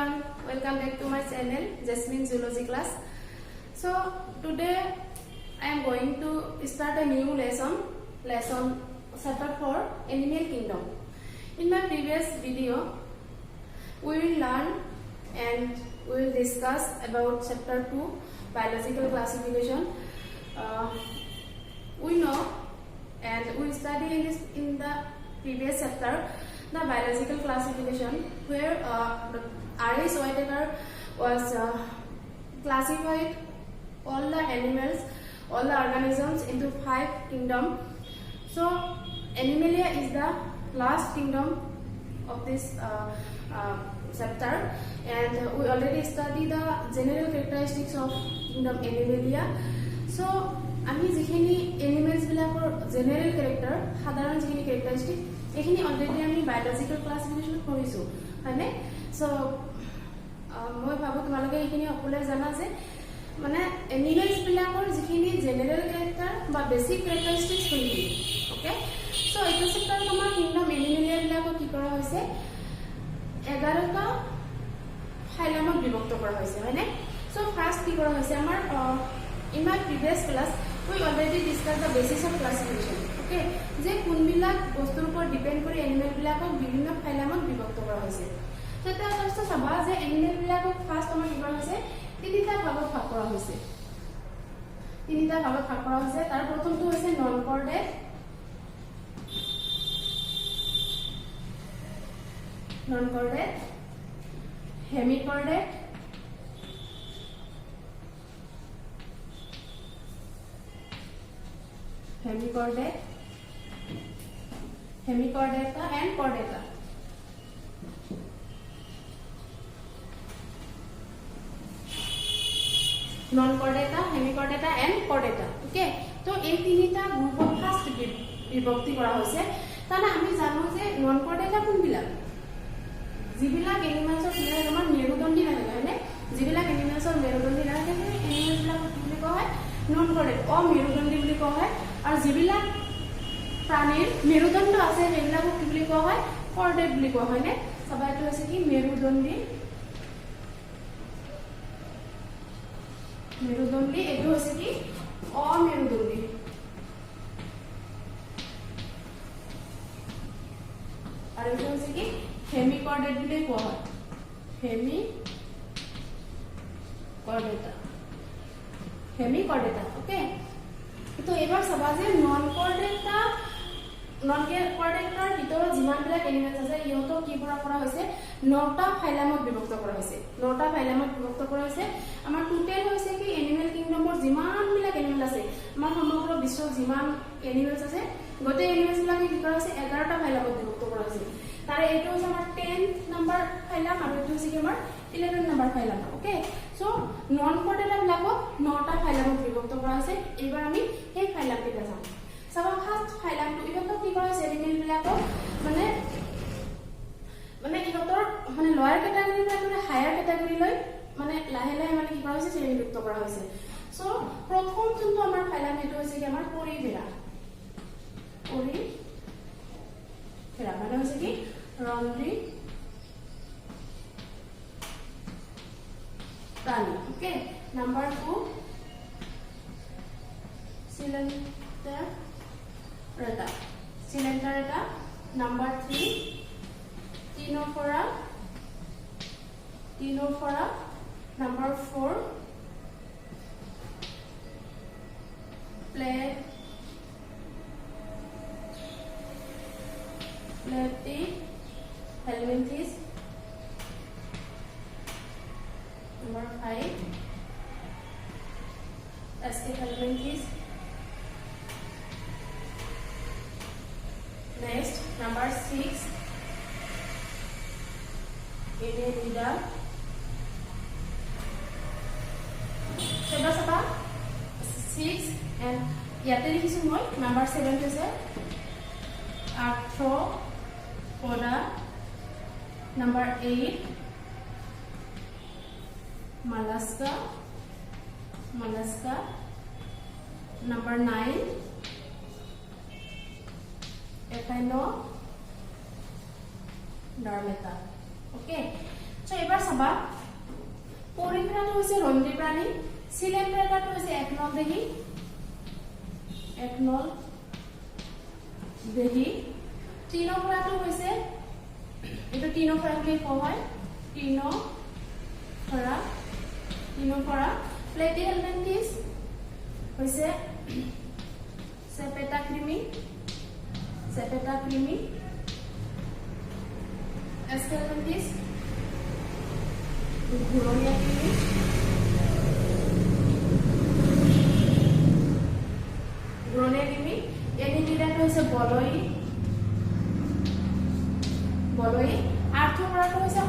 everyone, welcome back to my channel Jasmine Zoology class. So today I am going to start a new lesson chapter 4 Animal Kingdom. In my previous video we will learn and we will discuss about chapter 2 biological classification. We know and we study in the previous chapter the biological classification, where R.H. Whittaker was classified all the animals, all the organisms into 5 kingdoms. So Animalia is the last kingdom of this chapter, and we already studied the general characteristics of kingdom Animalia. So আমি যিখিনি animals বিলাকৰ general character সাধাৰণ যিখিনি ক্যাৰেক্টাৰিষ্টিক এখিনি already আমি biological classification কৰিছো হয়নে so মই ভাবো তোমালোকে এখিনি সকলোৱে জানা যে মানে এনিমেলস বিলাকৰ যিখিনি জেনাৰেল ক্যাৰেক্টাৰ বা বেসিক ক্যাৰেক্টাৰিষ্টিক্স হলি ওকে সো এইটো চেপ্টাৰত আমাৰ কিংডম এনিমেলিয়া বিলাকক কি কৰা হৈছে 11টা ফাইলামত বিভক্ত কৰা হৈছে হয়নে সো ফাৰ্স্ট কি কৰা হৈছে আমাৰ in my previous class we already discussed the basis of classification. Okay, যে কোনবিলাক বস্তুৰ ওপৰত ডিপেন্ড কৰি এনিমেল বিলাকক বিভিন্ন ফাইলামত বিভক্ত কৰা হৈছে তেতে ফাৰ্স্ট চাবা যে এনিমেল বিলাকক ফাৰ্স্ট আমাৰ কি কৰা হৈছে তিনিটা ভাগত ভাগ কৰা হৈছে তাৰ প্ৰথমটো হৈছে non chordate hemichordate hemichordata and chordata. Non-chordata, hemichordata and chordata. Okay. So এই তিনিটা গ্ৰুপত ফাৰ্স্ট বিভক্তি কৰা হৈছে তানা আমি জানো যে non-chordata কোনবিলাক যিবিলাক এনিমেলছৰ ফিলাৰ আমাৰ মেৰুদণ্ডী নাথাকে হয়নে যিবিলাক এনিমেলছৰ মেৰুদণ্ডী নাথাকে সেই এনিমেলছবিলাক কি বুলি কোৱা হয় non-chordate অমেৰুদণ্ডী বুলি কোৱা হয় আৰু যিবিলাক প্ৰাণীৰ মেৰুদণ্ড আছে সেইবিলাকক কি বুলি কোৱা হয় কৰ্ডেট বুলি কোৱা হয় নে সবাইটো আছে কি মেৰুদণ্ডী এটো আছে কি অমেৰুদণ্ডী আৰু এটো আছে কি হেমিকৰ্ডেট বুলি কোৱা হয় হেমিকৰ্ডেটা ওকে তো এবাৰ চাবা যে নন কৰ্ডেটাৰ ভিতৰত যিমানবিলাক এনিমেলছ আছে ইহঁতক কি কৰা হৈছে 9টা ফাইলামত বিভক্ত কৰা হৈছে আমাৰ টোটাল হৈছে কি এনিমেল কিংডমৰ যিমানবিলাক এনিমেল আছে আমাৰ সমগ্ৰ বিশ্বৰ যিমান এনিমেলছ আছে গোটেই এনিমেলছবিলাকে কি কৰা হৈছে 11টা ফাইলামত বিভক্ত কৰা হৈছে তাৰে এইটো হৈছে আমাৰ 10 নম্বৰ ফাইলাম আৰু এইটো হৈছে কি আমাৰ 11 নম্বৰ ফাইলাম ওকে সো নন কৰ্ডেটা বিলাকক 9টা ফাইলামত বিভক্ত কৰা হৈছে এবাৰ আমি এই ফাইলাম কেইটা চাম সবা ফাৰ্স্ট ফাইলামটো ইহঁতক কি কৰা হৈছে এনিমেল বিলাকক মানে ইহঁতৰ মানে লোৱাৰ ক্যাটাগৰী পৰা হায়াৰ ক্যাটাগৰী লৈ মানে লাহে লাহে মানে কি কৰা হৈছে শ্ৰেণীভুক্ত কৰা হৈছে সো প্ৰথম যোনটো আমাৰ ফাইলাম এটো হৈছে কি আমাৰ পৰিভেৰা মানে হৈছে কি ৰন্ধ্ৰী प्राणी okay number 2 Coelenterata number 3 Ctenophora number 4 Helminthes number 5 Helminthes next number 6 Annelida seba 6 and yate likhisu moi number 7 is Arthropoda number 8 Mollusca number 9 Echinodermata okay so এবাৰ চাবা পৰিফেৰাটো হৈছে ৰন্ধ্ৰী প্ৰাণী সিলিন্ডাৰটো হৈছে এক নল দেহী তৃণফৰাটো হৈছে এটো তৃণফৰা বুলি কোৱা হয় তৃণফৰা প্লেটিহেলমিনথিছ হৈছে সেপেটা ক্ৰিমি এস্কেলমিনথিছ ঘূৰণীয়া ক্ৰিমি এনিটিডাটো হৈছে বলয়ী আৰ্থপৰাটো হৈছে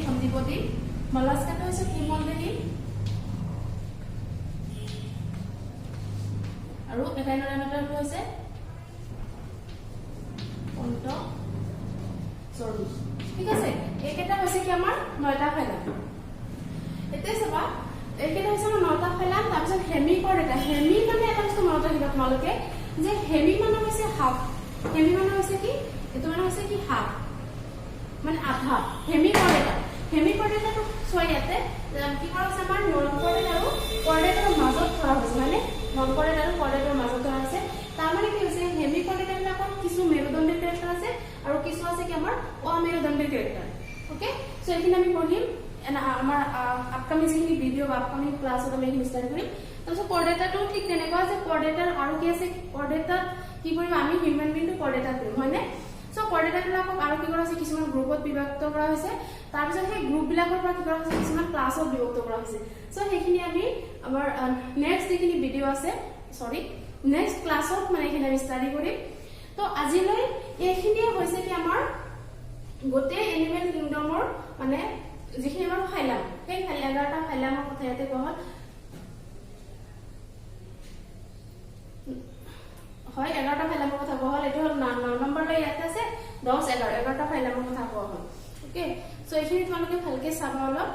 সন্ধিপতি মলাস্কাটো হৈছে হিমলদেহী আৰু একাইনোডাৰ্মাটো হৈছে পন্টচৰ্বি ঠিক আছে এইকেইটা হৈছে কি আমাৰ 9টা ফাইলাম এতিয়া চাবা এইকেইটা হৈছে আমাৰ 9টা ফাইলাম তাৰপিছত হেমিকৰ্ডেটা হেমি মানে এটা বস্তু মনত ৰাখিবা তোমালোকে যে হেমি মানে হৈছে হাফ হেমি মানে হৈছে কি এটো মানে হৈছে কি হাফ মানে আধা হেমিকৰ্ডেটাটো চোৱা ইয়াতে কি কৰা আছে আমাৰ ননকৰ্ডেট আৰু কৰ্ডেটৰ মাজত থোৱা হৈছে মানে ননকৰ্ডেট আৰু কৰ্ডেটৰ মাজত থোৱা আছে তাৰ মানে কি হৈছে হেমিকৰ্ডেটবিলাকৰ কিছু মেৰুদণ্ডৰ কেৰেক্টাৰ আছে আৰু কিছু আছে কি আমাৰ অমেৰুদণ্ডৰ কেৰেক্টাৰ ওকে সো এইখিনি আমি পঢ়িম আমাৰ আপকামিং যিখিনি ভিডিও বা আপকামিং ক্লাছত আমি এইখিনি ষ্টাৰ্ট কৰিম তাৰপিছত কৰ্ডেটাটো ঠিক তেনেকুৱা যে কৰ্ডেটাৰ আৰু কি আছে কৰ্ডেটাত কি কৰিম আমি হিউমেন বিংটো কৰ্ডেটাত কৰিম হয়নে সো কৰ্ডেটাবিলাকক আৰু কি কৰা হৈছে কিছুমান গ্ৰুপত বিভক্ত কৰা হৈছে তাৰপিছত সেই গ্ৰুপবিলাকৰ পৰা কি কৰা হৈছে কিছুমান ক্লাছত বিভক্ত কৰা হৈছে সো সেইখিনি আমি আমাৰ নেক্সট যিখিনি ভিডিও আছে নেক্সট ক্লাছত মানে এইখিনি আমি ষ্টাডি কৰিম তো আজিলৈ এইখিনিয়ে হৈছে কি আমাৰ গোটেই এনিমেল কিংডমৰ মানে যিখিনি আমাৰ ফাইলাম সেই 11টা ফাইলামৰ কথা ইয়াতে কোৱা হয় 11টা ফাইলামৰ কথা কোৱা হ'ল এটো হ'ল 9 নম্বৰলৈ ইয়াতে আছে 10 11টা ফাইলামৰ কথা কোৱা হ'ল ওকে সো এইখিনি তোমালোকে ভালকে চাবা অলপ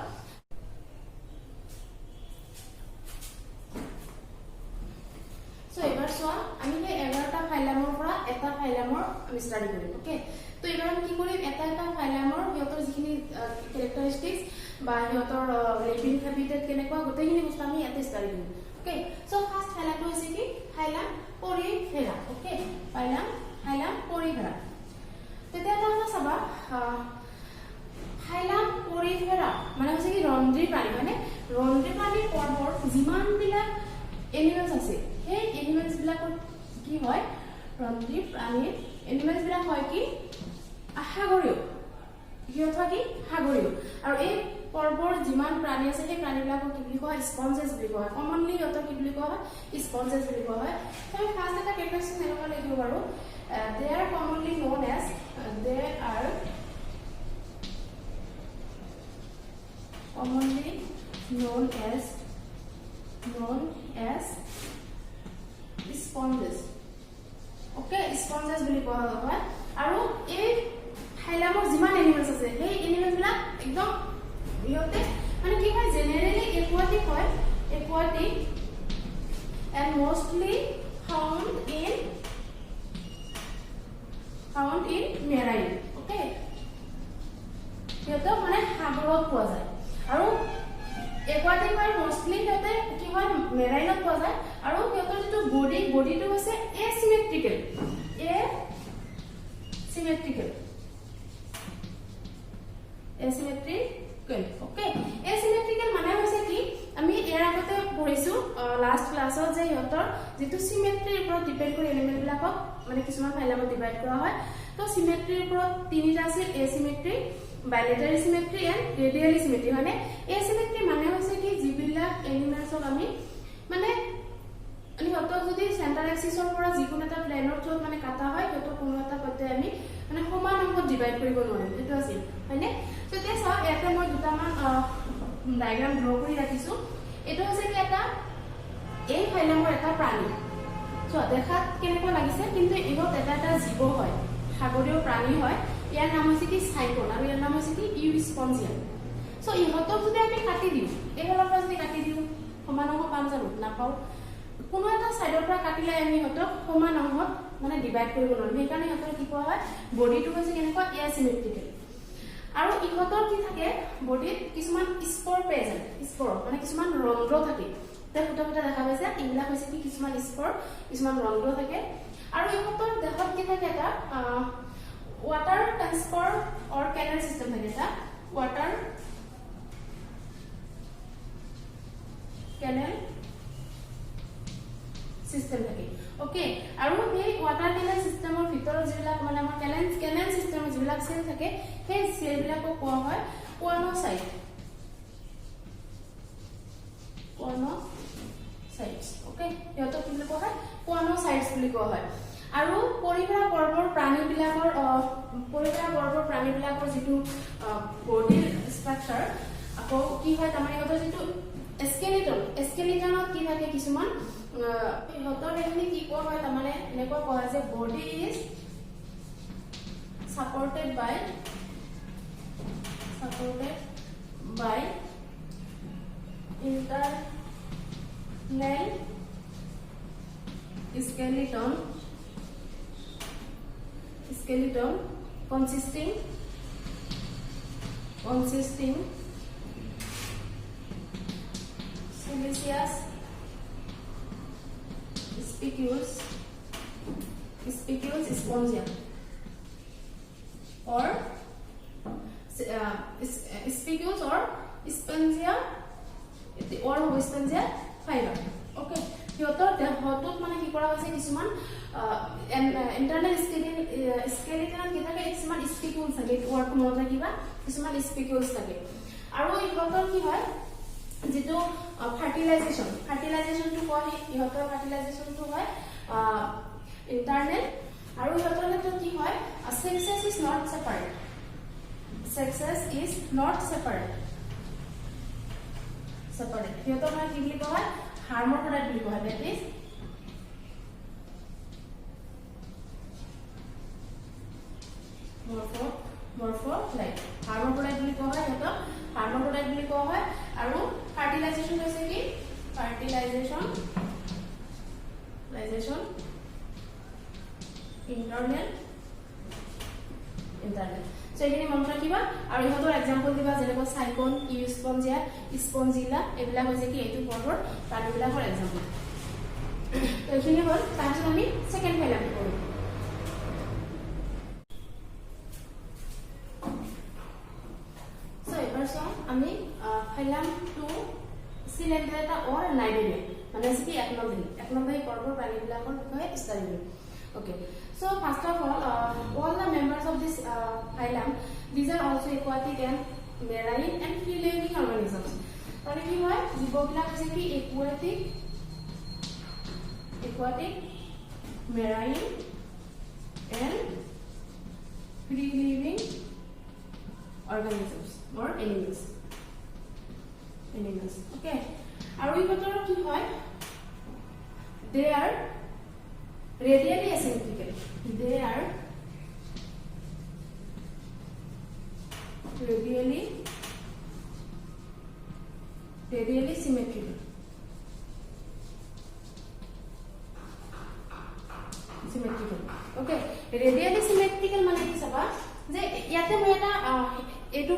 সো এবাৰ চোৱা আমি এই 11টা ফাইলামৰ পৰা এটা ফাইলামৰ আমি ষ্টাডি কৰিম ওকে তো এবাৰ আমি কি কৰিম এটা ফাইলামৰ হিয়তৰ যিখিনি ক্যাৰেক্টাৰিষ্টিক্স বা হিয়তৰ লিভিং হ্যাবিটেট কেনেকুৱা গোটেইখিনি বস্তু আমি ইয়াতে ষ্টাডি কৰিম ওকে সো ফাৰ্স্ট ফাইলামটো হৈছে কি ফাইলাম পৰিফেৰা ওকে ফাইলাম পৰিফেৰা তেতিয়া এটা চাবা ফাইলাম পৰিফেৰা মানে হৈছে কি ৰন্ধ্ৰী প্ৰাণী মানে ৰন্ধ্ৰী প্ৰাণীৰ পৰ্বৰ যিমানবিলাক এনিমেলছ আছে সেই এনিমেলছ বিলাকৰ কি হয় ৰন্ধ্ৰী প্ৰাণীৰ এনিমেলছ বিলাক হয় কি সাগৰীয় সিহঁত কি সাগৰীয় আৰু এই পৰ্বৰ যিমান প্ৰাণী আছে সেই প্ৰাণীবিলাকক কি বুলি কোৱা হয় স্পঞ্জেছ বুলি কোৱা হয় কমনলি সিহঁতক কি বুলি কোৱা হয় স্পঞ্জেছ বুলি কোৱা হয় আমি ফাৰ্স্ট এটা কেৰেক্টাৰিষ্টিক এনেকুৱা লিখিব পাৰো they are commonly known as sponges okay sponges বুলি কোৱা হয় আৰু এই ফাইলামৰ যিমান এনিমেলছ আছে সেই এনিমেলছ বিলাক একদম ইহঁতে মানে কি হয় জেনাৰেলি aquatic হয় aquatic and mostly found in marine okay ইহঁতক মানে সাগৰত পোৱা যায় আৰু aquatic হয় mostly ইহঁতে কি হয় মেৰাইনত পোৱা যায় আৰু ইহঁতৰ যিটো বডিটো হৈছে asymmetrical okay asymmetrical মানে হৈছে কি আমি এর আগতে পঢ়িছো লাস্ট ক্লাসত যে ইহঁতৰ যেটো সিমেট্ৰিৰ ওপৰত ডিপেন্ড কৰি এলিমেন্ট বিলাকক মানে কিছুমান ফাইলামত ডিভাইড কৰা হয় তো সিমেট্ৰিৰ ওপৰত তিনিটা আছে এসিমেট্ৰি bilateral symmetry and radial symmetry মানে asymmetry মানে হৈছে কি যিবিলাক এলিমেন্টছক আমি মানে ইহঁতক যদি সেন্টাৰ এক্সিসৰ পৰা যিকোনো এটা প্লেনৰ থ্ৰুত মানে কাটা হয় তো কোনো এটা পথে আমি মানে সমান অংশত ডিভাইড কৰিব নোৱাৰিম এটো আছে হয়নে তো এতিয়া চাও ইয়াতে মই দুটামান ডায়াগ্ৰাম ড্ৰ কৰি ৰাখিছো এটো হৈছে কি এটা এই ফাইলামৰ এটা প্ৰাণী তো দেখাত কেনেকুৱা লাগিছে কিন্তু ইহঁত এটা জীৱ হয় সাগৰীয় প্ৰাণী হয় ইয়াৰ নাম হৈছে কি সাইক্লোন আৰু ইয়াৰ নাম হৈছে কি ইউস্পঞ্জিয়াম সো ইহঁতক যদি আমি কাটি দিও এই হলৰ পৰা যদি কাটি দিও সমান অংশ পাম জানো নাপাও কোনো এটা সাইডৰ পৰা কাটিলে আমি হতক সমান অংশত মানে ডিভাইড কৰিব নোৱাৰিম সেইকাৰণে হতৰ কি কোৱা হয় বডিটো হৈছে কেনেকুৱা এচিমেট্ৰিকেল আৰু ইহতৰ কি থাকে বডিত কিছুমান স্পৰ প্ৰেজেন্ট স্পৰ মানে কিছুমান ৰন্ধ্ৰ থাকে তে ফুটা ফুটা দেখা পাইছে ইংলা হৈছে কি কিছুমান স্পৰ কিছুমান ৰন্ধ্ৰ থাকে আৰু ইহতৰ দেহত কি থাকে এটা water transport or canal system থাকে এটা water canal system থাকে ওকে আৰু এই water canal systemৰ ভিতৰত যিবিলাক মানে আমাৰ canal systemৰ যিবিলাক সেল থাকে সেই সেলবিলাকক কোৱা হয় কোৱানোসাইটস ওকে ইহতক কি বুলি কোৱা হয় কোৱানোসাইটস বুলি কোৱা হয় আৰু পৰিবেৰা পৰ্বৰ প্ৰাণীবিলাকৰ যেটো বডিৰ স্ট্ৰাকচাৰ আকৌ কি হয় তাৰমানে ইহতৰ যেটো স্কেলিটনত কি থাকে কিছুমান ইহতৰ এখিনি কি কোৱা হয় তাৰমানে এনেকুৱা কোৱা হয় যে body is supported by internal skeleton consisting siliceous spicules spongia or spicules or spongia fiber okay ইহতৰ দেহটোত মানে কি কৰা হৈছে কিছুমান ইন্টাৰনেল স্কেলিটনত কি থাকে কিছুমান স্পিকিউলছ থাকে ওয়াৰ্ড মনত ৰাখিবা কিছুমান স্পিকিউলছ থাকে আৰু ইহতৰ কি হয় যেটো ফাৰ্টিলাইজেশনটো কয় ইহতৰ ফাৰ্টিলাইজেশনটো হয় ইন্টাৰনেল আৰু ইহতৰ ক্ষেত্ৰত কি হয় sexes is not separate ইহতৰ মানে কি বুলি কয় hermaphrodite বুলি কোৱা হয় that is morpholyte hermaphrodite বুলি কোৱা হয় এটা hermaphrodite বুলি কোৱা হয় আৰু fertilization হৈছে কি fertilization internal so এখিনি মনত ৰাখিবা আৰু ইহতৰ এক্সাম্পল দিবা যেনেকৈ সাইকন ইউস্পঞ্জিয়া স্পঞ্জিলা এবিলা হৈছে কি এইটো পৰ্বৰ প্ৰাণীবিলাকৰ এক্সাম্পল তো এখিনি হ'ল তাৰপিছত আমি সেকেন্ড ফাইলাম কৰিম আমি ফাইলাম 2 সিলেন্ড্ৰেটা or নাইডেৰিয়া মানে কি এক নম্বৰ পৰ্ব প্ৰাণীবিলাকৰ বিষয়ে ষ্টাডি কৰিম okay so first of all the members of this phylum these are also aquatic and marine and free living organisms মানে কি হয় জীৱবিলাক হৈছে কি aquatic marine and free living organisms or animals okay আৰু ইহঁতৰ কি হয় they are radially asymmetrical radially symmetrical okay radially symmetrical মানে কি চাবা যে ইয়াতে মই এটা এটো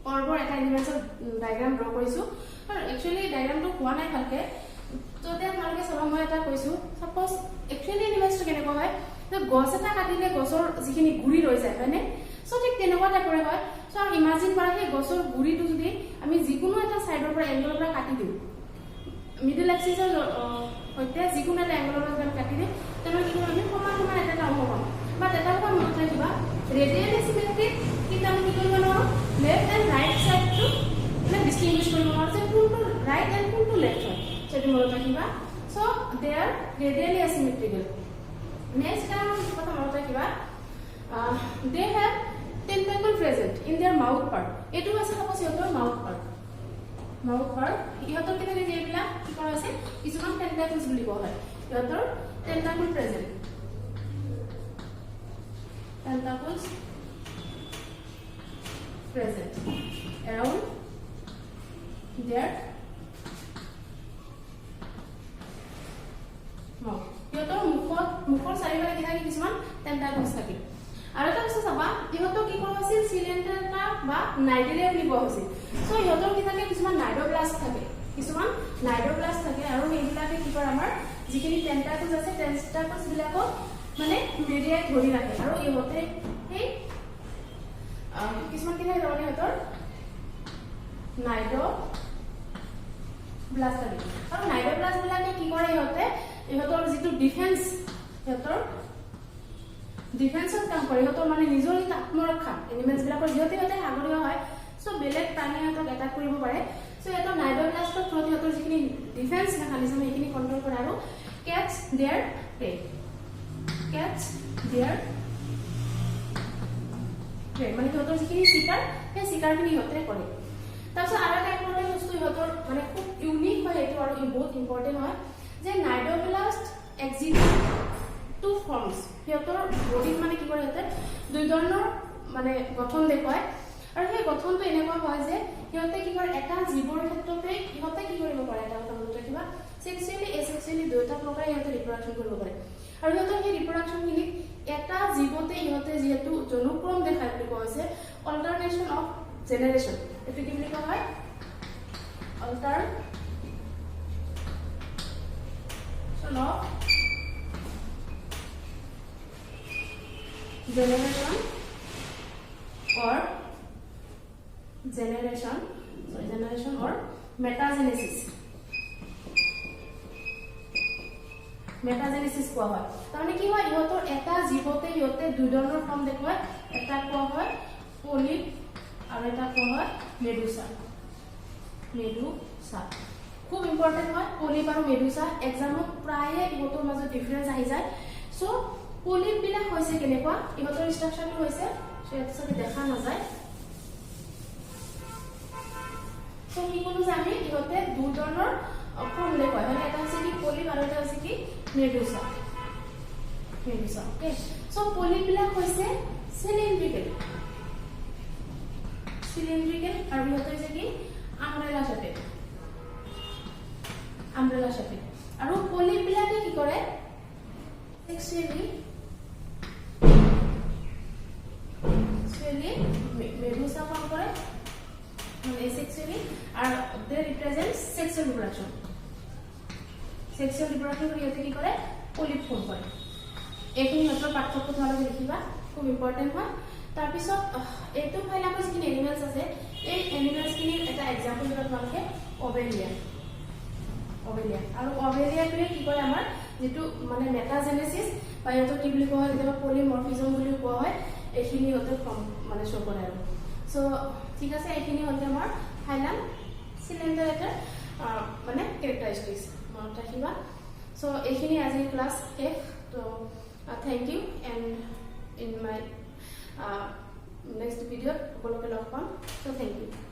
পৰ্বৰ এটা এনিমেচন ডায়াগ্ৰাম ড্ৰ কৰিছো আৰু একচুয়ালি ডায়াগ্ৰামটো কোৱা নাই ভালকে তো তেন ভালকে চাবা মই এটা কৈছো সাপোজ একচুয়ালি এনিমেচনটো কেনেকুৱা হয় যে গছ এটা কাটিলে গছৰ যিখিনি গুৰি ৰৈ যায় হয়নে সো ঠিক তেনেকুৱা টাইপৰ হয় সো ইমাজিন কৰা সেই গছৰ গুৰিটো যদি আমি যিকোনো এটা সাইডৰ পৰা এংগলৰ পৰা কাটি দিও মিডল এক্সিসৰ হইতে যিকোনো এটা এংগলৰ পৰা কাটি দিও তেনে কি আমি সমান এটা অংশ পাম বা এটা কথা মনত ৰাখিবা ৰেডিয়েল সিমেট্ৰিক কিন্তু আমি কি কৰিব নোৱাৰো left and right side to মানে ডিসটিংগুইশ কৰিব নোৱাৰো যে কোনটো ৰাইট এন্ড কোনটো লেফট হয় সেটো মনত ৰাখিবা so they are radially asymmetrical next কাম কথা মনত ৰাখিবা they have tentacle present in their mouth part এটো আছে সাপোজ ইহতৰ mouth part ইহতৰ কি থাকে যেবিলা কি কৰা আছে কিছুমান tentacles বুলি কোৱা হয় ইহতৰ tentacle present around their মুখৰ চাৰিওফালে কি থাকে কিছুমান টেন্টাকলছ থাকে আৰু এটা বস্তু চাবা ইহঁতক কি কৰা হৈছিল সিলিন্ডাৰ বা নাইডেলিয়া বুলি কোৱা হৈছিল সো ইহঁতৰ কি থাকে কিছুমান নাইডোপ্লাস্ট থাকে আৰু এইবিলাকে কি কৰে আমাৰ যিখিনি টেন্টাকলছ আছে টেন্টাকলছ বিলাকক মানে মেৰিয়াই ধৰি ৰাখে আৰু ইহঁতে সেই কিছুমান কি থাকে তাৰমানে ইহঁতৰ নাইডোপ্লাস্ট থাকে আৰু নাইডোপ্লাস্ট বিলাকে কি কৰে ইহঁতৰ যিটো ডিফেন্সত কাম কৰে ইহঁতৰ মানে নিজৰ আত্মৰক্ষা এনিমেলছ বিলাকৰ যিহেতু সাগৰীয় হয় সো বেলেগ প্ৰাণী ইহঁতক এটাক কৰিব পাৰে সো ইহঁতৰ নাইডোপ্লাস্টৰ থ্ৰুত ইহঁতৰ যিখিনি ডিফেন্স মেকানিজম সেইখিনি কন্ট্ৰল কৰে আৰু কেটচ দেয়াৰ প্ৰে মানে ইহঁতৰ যিখিনি শিকাৰ সেই শিকাৰখিনি ইহঁতে কৰে তাৰপিছত আৰু এটা ইম্পৰ্টেণ্ট বস্তু ইহঁতৰ মানে খুব ইউনিক হয় এইটো আৰু বহুত ইম্পৰ্টেণ্ট হয় যে নাইডোপ্লাস্ট এক্সিবিট টু ফৰ্মছ সিহঁতৰ বডিত মানে কি কৰে ইহঁতে দুই ধৰণৰ মানে গঠন দেখুৱায় আৰু সেই গঠনটো এনেকুৱা হয় যে সিহঁতে কি কৰে এটা জীৱৰ ক্ষেত্ৰতে ইহঁতে কি কৰিব পাৰে এটা কথা মনত ৰাখিবা সেক্সুৱেলি এসেক্সুৱেলি দুটা প্ৰকাৰে ইহঁতে ৰিপ্ৰডাকশ্যন কৰিব পাৰে আৰু ইহঁতৰ সেই ৰিপ্ৰডাকশ্যনখিনি এটা জীৱতে ইহঁতে যিহেতু জনুক্ৰম দেখায় বুলি কোৱা হৈছে অল্টাৰনেশ্যন অফ জেনেৰেশ্যন এইটো কি বুলি কোৱা হয় অল্টাৰনেশ্যন অফ generation or metagenesis কোৱা হয় তাৰমানে কি হয় ইহঁতৰ এটা জীৱতে ইহঁতে দুই ধৰণৰ ফৰ্ম দেখুৱায় এটা কোৱা হয় পলিপ আৰু এটা কোৱা হয় মেডুসা খুব ইম্পৰ্টেণ্ট হয় পলিপ আৰু মেডুসা এক্সামত প্ৰায়ে ইহঁতৰ মাজত ডিফাৰেন্স আহি যায় সো পলিপ বিলাক হৈছে কেনেকুৱা ইহঁতৰ ষ্ট্ৰাকচাৰটো হৈছে সেটা দেখা নাযায় সো কি কোনো জানি ইহঁতে দুই ধৰণৰ ফৰ্ম দেখুৱায় মানে এটা হৈছে কি পলিপ আৰু এটা হৈছে কি মেডুসা ওকে সো পলিপ বিলাক হৈছে সিলিন্ড্ৰিকেল আৰু ইহঁতে হৈছে কি আমব্ৰেলা শেপেড আৰু পলিপ বিলাকে কি কৰে সেক্সুৱেলি মেডুসা ফৰ্ম কৰে মানে সেক্সুৱেলি আৰু দে ৰিপ্ৰেজেন্ট সেক্সুৱেল ৰিপ্ৰডাকশ্যন কৰি ইহঁতে কি কৰে পলিপ ফৰ্ম কৰে এইখিনি ইহঁতৰ পাৰ্থক্য তোমালোকে লিখিবা খুব ইম্পৰ্টেণ্ট হয় তাৰপিছত এইটো ফাইল আমাৰ যিখিনি এনিমেলছ আছে এই এনিমেলছখিনিৰ এটা এক্সাম্পল দিব তোমালোকে অবেলিয়া আৰু অবেলিয়াটোৱে কি কৰে আমাৰ যেটো মানে মেটাজেনেসিস বা ইহঁতৰ কি বুলি কোৱা হয় যেটা পলিমৰফিজম বুলি কোৱা হয় এইখিনি ইহঁতৰ মানে শো কৰে আৰু সো ঠিক আছে এইখিনি হতে আমাৰ ফাইনাল সিলিন্ডাৰ এটা মানে ক্যাৰেক্টাৰিষ্টিক্স মনত ৰাখিবা সো এইখিনি আজি ক্লাস শেষ তো thank you and in my next video সকলোকে লগ পাম so thank you